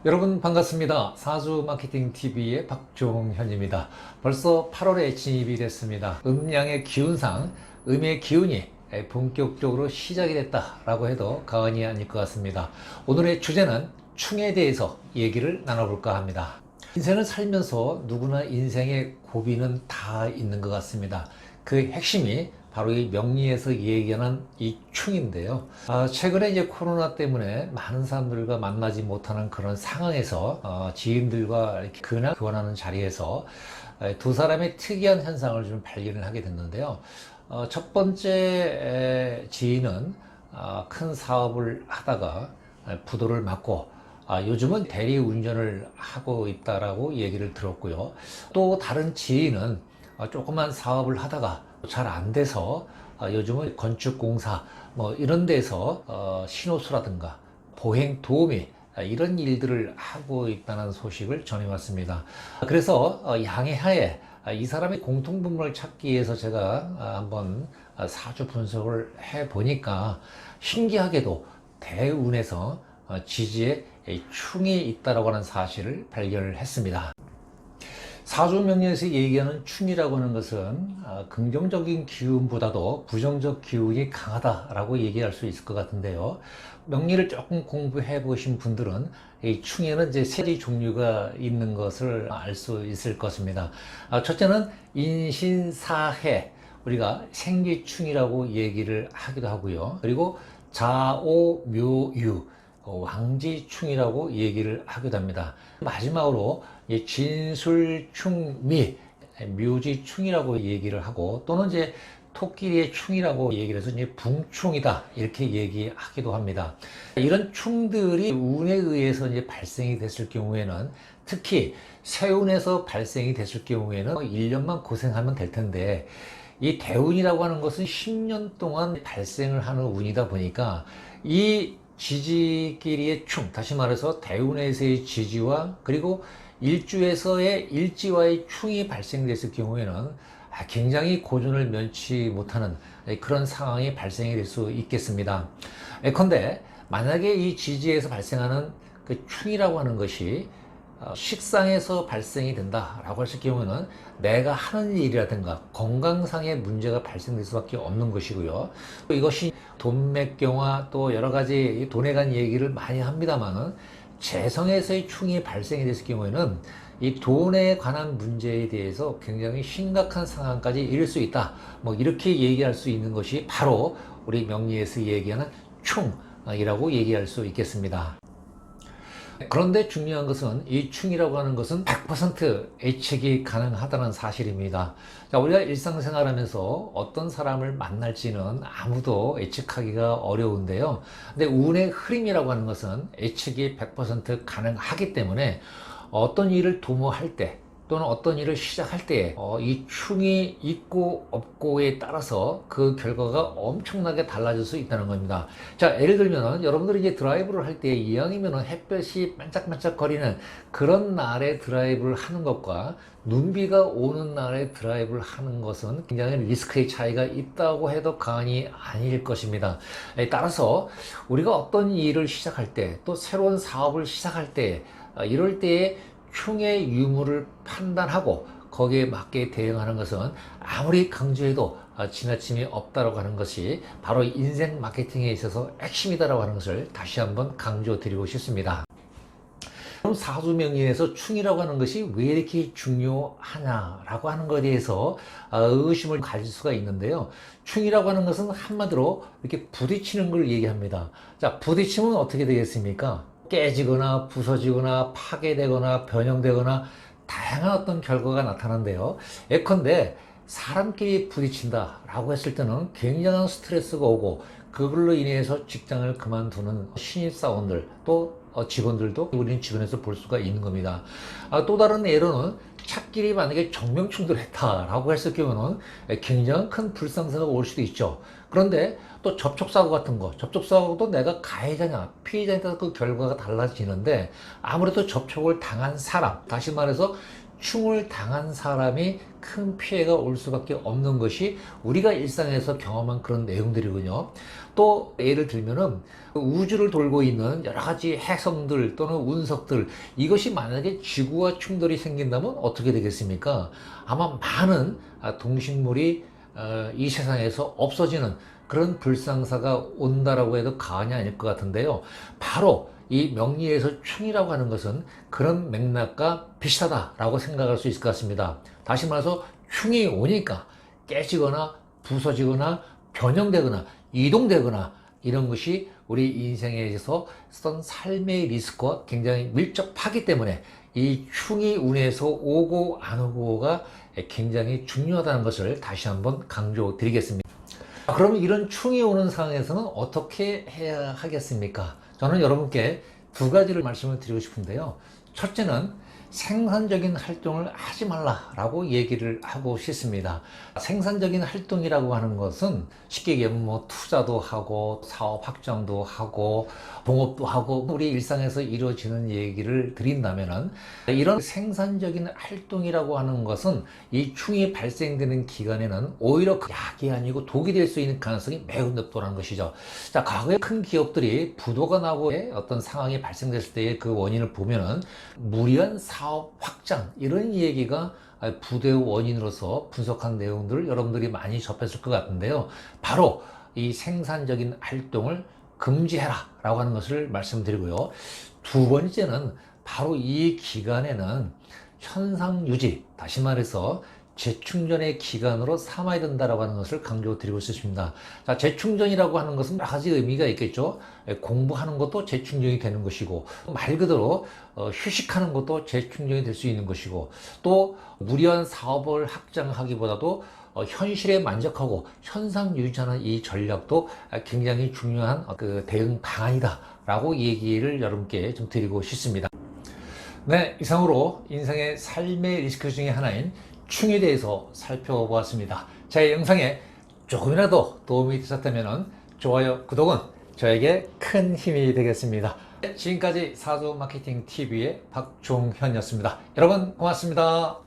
여러분 반갑습니다. 사주 마케팅 TV의 박종현입니다. 벌써 8월에 진입이 됐습니다. 음양의 기운상 음의 기운이 본격적으로 시작이 됐다라고 해도 과언이 아닐 것 같습니다. 오늘의 주제는 충에 대해서 얘기를 나눠볼까 합니다. 인생을 살면서 누구나 인생의 고비는 다 있는 것 같습니다. 그 핵심이 바로 이 명리에서 얘기하는 이 충인데요. 최근에 이제 코로나 때문에 많은 사람들과 만나지 못하는 그런 상황에서 지인들과 이렇게 그날 교환하는 자리에서 두 사람의 특이한 현상을 좀 발견을 하게 됐는데요. 첫 번째 지인은 큰 사업을 하다가 부도를 맞고 요즘은 대리 운전을 하고 있다라고 얘기를 들었고요. 또 다른 지인은 조그만 사업을 하다가 잘 안 돼서 요즘은 건축공사 뭐 이런 데서 신호수라든가 보행 도우미 이런 일들을 하고 있다는 소식을 전해왔습니다. 그래서 양해하에 이 사람의 공통분모를 찾기 위해서 제가 한번 사주 분석을 해 보니까 신기하게도 대운에서 지지에 충이 있다고 하는 사실을 발견을 했습니다. 사주명리에서 얘기하는 충이라고 하는 것은 긍정적인 기운보다도 부정적 기운이 강하다라고 얘기할 수 있을 것 같은데요. 명리를 조금 공부해 보신 분들은 이 충에는 이제 세 가지 종류가 있는 것을 알 수 있을 것입니다. 첫째는 인신사해, 우리가 생기충이라고 얘기를 하기도 하고요. 그리고 자오묘유, 왕지충이라고 얘기를 하기도 합니다. 마지막으로 진술충미, 묘지충이라고 얘기를 하고, 또는 이제 토끼리의 충이라고 얘기를 해서 이제 붕충이다 이렇게 얘기하기도 합니다. 이런 충들이 운에 의해서 이제 발생이 됐을 경우에는, 특히 세운에서 발생이 됐을 경우에는 1년만 고생하면 될 텐데, 이 대운이라고 하는 것은 10년 동안 발생을 하는 운이다 보니까 이 지지끼리의 충, 다시 말해서 대운에서의 지지와 그리고 일주에서의 일지와의 충이 발생됐을 경우에는 굉장히 고전을 면치 못하는 그런 상황이 발생이 될 수 있겠습니다. 예컨대 만약에 이 지지에서 발생하는 그 충이라고 하는 것이 식상에서 발생이 된다라고 했을 경우는 내가 하는 일이라든가 건강상의 문제가 발생될 수밖에 없는 것이고요. 이것이 돈맥경화 또 여러 가지 돈에 관한 얘기를 많이 합니다만은, 재성에서의 충이 발생이 됐을 경우에는 이 돈에 관한 문제에 대해서 굉장히 심각한 상황까지 이를 수 있다. 뭐 이렇게 얘기할 수 있는 것이 바로 우리 명리에서 얘기하는 충이라고 얘기할 수 있겠습니다. 그런데 중요한 것은 이 충이라고 하는 것은 100% 예측이 가능하다는 사실입니다. 자, 우리가 일상생활하면서 어떤 사람을 만날지는 아무도 예측하기가 어려운데요. 근데 운의 흐름이라고 하는 것은 예측이 100% 가능하기 때문에 어떤 일을 도모할 때 또는 어떤 일을 시작할 때 이 충이 있고 없고에 따라서 그 결과가 엄청나게 달라질 수 있다는 겁니다. 자, 예를 들면 여러분들이 이제 드라이브를 할 때 이왕이면 햇볕이 반짝반짝 거리는 그런 날에 드라이브를 하는 것과 눈비가 오는 날에 드라이브를 하는 것은 굉장히 리스크의 차이가 있다고 해도 과언이 아닐 것입니다. 따라서 우리가 어떤 일을 시작할 때 또 새로운 사업을 시작할 때 이럴 때에 충의 유무를 판단하고 거기에 맞게 대응하는 것은 아무리 강조해도 지나침이 없다고 하는 것이 바로 인생 마케팅에 있어서 핵심이다라고 하는 것을 다시 한번 강조드리고 싶습니다. 그럼 사주명리에서 충이라고 하는 것이 왜 이렇게 중요하냐라고 하는 것에 대해서 의심을 가질 수가 있는데요. 충이라고 하는 것은 한마디로 이렇게 부딪히는 걸 얘기합니다. 자, 부딪히면 어떻게 되겠습니까? 깨지거나 부서지거나 파괴되거나 변형되거나 다양한 어떤 결과가 나타난대요. 예컨대 사람끼리 부딪힌다 라고 했을 때는 굉장한 스트레스가 오고, 그걸로 인해서 직장을 그만두는 신입사원들 또 직원들도 우리는 주변에서 볼 수가 있는 겁니다. 또 다른 예로는 차끼리 만약에 정명충돌했다라고 했을 경우는 굉장히 큰 불상사가 올 수도 있죠. 그런데 또 접촉사고 같은 거, 접촉사고도 내가 가해자냐 피해자에 따라서 그 결과가 달라지는데, 아무래도 접촉을 당한 사람, 다시 말해서 충을 당한 사람이 큰 피해가 올 수밖에 없는 것이 우리가 일상에서 경험한 그런 내용들이군요. 또 예를 들면은 우주를 돌고 있는 여러 가지 행성들 또는 운석들, 이것이 만약에 지구와 충돌이 생긴다면 어떻게 되겠습니까? 아마 많은 동식물이 이 세상에서 없어지는 그런 불상사가 온다라고 해도 과언이 아닐 것 같은데요. 바로 이 명리에서 충이라고 하는 것은 그런 맥락과 비슷하다라고 생각할 수 있을 것 같습니다. 다시 말해서 충이 오니까 깨지거나 부서지거나 변형되거나 이동되거나 이런 것이 우리 인생에 있어서 어떤 삶의 리스크와 굉장히 밀접하기 때문에 이 충이 운에서 오고 안 오고가 굉장히 중요하다는 것을 다시 한번 강조드리겠습니다. 그럼 이런 충이 오는 상황에서는 어떻게 해야 하겠습니까? 저는 여러분께 두 가지를 말씀을 드리고 싶은데요. 첫째는 생산적인 활동을 하지 말라라고 얘기를 하고 싶습니다. 생산적인 활동이라고 하는 것은 쉽게 얘기하면 뭐 투자도 하고 사업 확장도 하고 동업도 하고 우리 일상에서 이루어지는 얘기를 드린다면은 이런 생산적인 활동이라고 하는 것은 이 충이 발생되는 기간에는 오히려 약이 아니고 독이 될 수 있는 가능성이 매우 높다는 것이죠. 자, 과거에 큰 기업들이 부도가 나고 어떤 상황이 발생됐을 때의 그 원인을 보면은 무리한 사업 확장 이런 얘기가 부도의 원인으로서 분석한 내용들을 여러분들이 많이 접했을 것 같은데요. 바로 이 생산적인 활동을 금지해라 라고 하는 것을 말씀드리고요. 두 번째는 바로 이 기간에는 현상 유지, 다시 말해서 재충전의 기간으로 삼아야 된다라고 하는 것을 강조드리고 싶습니다. 자, 재충전이라고 하는 것은 여러 가지 의미가 있겠죠. 공부하는 것도 재충전이 되는 것이고, 말 그대로 휴식하는 것도 재충전이 될 수 있는 것이고, 또 무리한 사업을 확장하기보다도 현실에 만족하고 현상 유지하는 이 전략도 굉장히 중요한 그 대응 방안이다라고 얘기를 여러분께 좀 드리고 싶습니다. 네, 이상으로 인생의 삶의 리스크 중에 하나인 충에 대해서 살펴보았습니다. 제 영상에 조금이라도 도움이 되셨다면 좋아요, 구독은 저에게 큰 힘이 되겠습니다. 지금까지 사주마케팅TV의 박종현이었습니다. 여러분 고맙습니다.